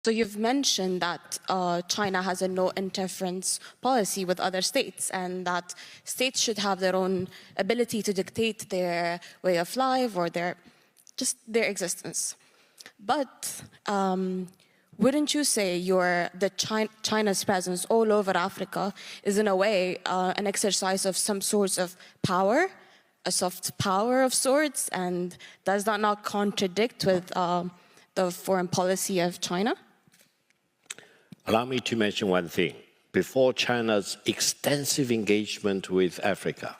So you've mentioned that China has a no interference policy with other states, and that states should have their own ability to dictate their way of life or just their existence. But wouldn't you say China's presence all over Africa is in a way an exercise of some sorts of power, a soft power of sorts, and does that not contradict with the foreign policy of China? Allow me to mention one thing. Before China's extensive engagement with Africa,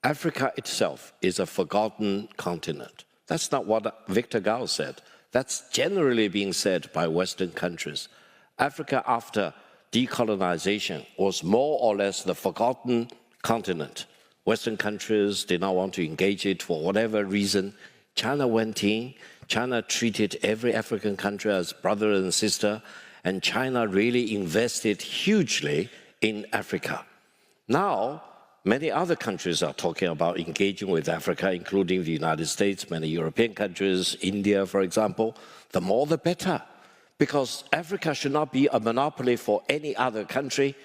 Africa itself is a forgotten continent. That's not what Victor Gao said. That's generally being said by Western countries. Africa, after decolonization, was more or less the forgotten continent. Western countries did not want to engage it for whatever reason. China went in. China treated every African country as brother and sister. And China really invested hugely in Africa. Now, many other countries are talking about engaging with Africa, including the United States, many European countries, India, for example. The more the better, because Africa should not be a monopoly for any other country,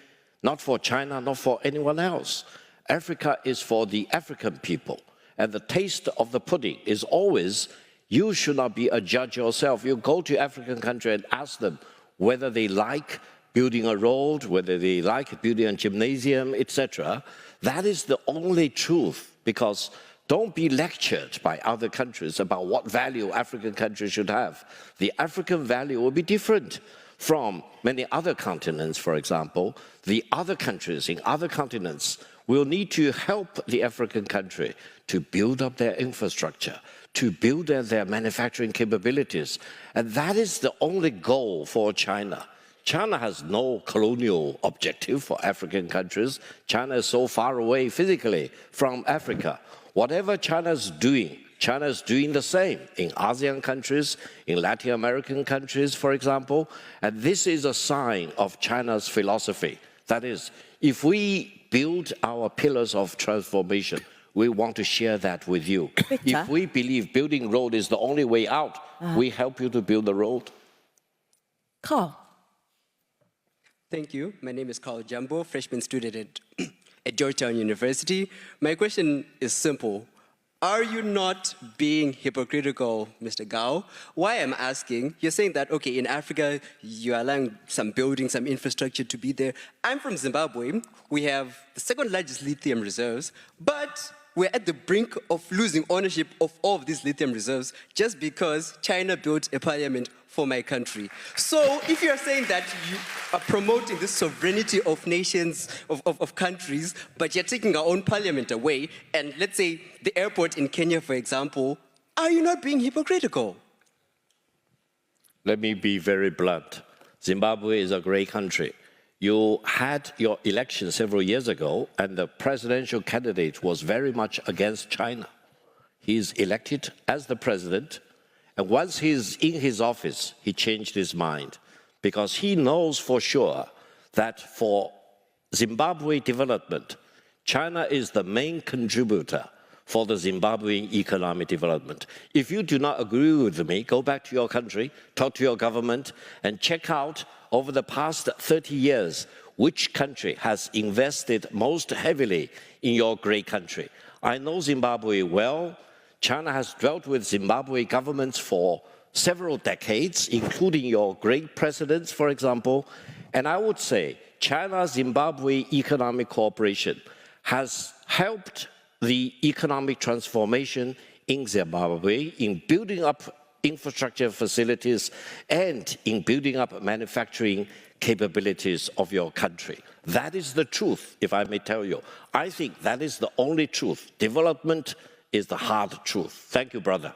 not for China, not for anyone else. Africa is for the African people, and the taste of the pudding is always, you should not be a judge yourself. You go to African country and ask them whether they like building a road, whether they like building a gymnasium, etc. That is the only truth, because don't be lectured by other countries about what value African countries should have. The African value will be different from many other continents, for example. The other countries in other continents will need to help the African country to build up their infrastructure, to build their manufacturing capabilities. And that is the only goal for China. China has no colonial objective for African countries. China is so far away physically from Africa. Whatever China is doing the same in ASEAN countries, in Latin American countries, for example. And this is a sign of China's philosophy. That is, if we build our pillars of transformation, we want to share that with you. If we believe building road is the only way out, we help you to build the road. Carl. Thank you. My name is Carl Jumbo, freshman student at Georgetown University. My question is simple. Are you not being hypocritical, Mr. Gao? Why I'm asking, you're saying that, okay, in Africa, you're allowing some buildings, some infrastructure to be there. I'm from Zimbabwe. We have the second largest lithium reserves, but we're at the brink of losing ownership of all of these lithium reserves just because China built a parliament for my country. So if you're saying that you are promoting the sovereignty of nations, of countries, but you're taking our own parliament away, and let's say the airport in Kenya, for example, are you not being hypocritical? Let me be very blunt. Zimbabwe is a great country. You had your election several years ago, and the presidential candidate was very much against China. He's elected as the president, and once he's in his office, he changed his mind, because he knows for sure that for Zimbabwe development, China is the main contributor for the Zimbabwean economic development. If you do not agree with me, go back to your country, talk to your government, and check out over the past 30 years, which country has invested most heavily in your great country. I know Zimbabwe well. China has dealt with Zimbabwe governments for several decades, including your great presidents, for example. And I would say China-Zimbabwe economic cooperation has helped the economic transformation in Zimbabwe, in building up infrastructure facilities, and in building up manufacturing capabilities of your country. That is the truth, if I may tell you. I think that is the only truth. Development is the hard truth. Thank you, brother.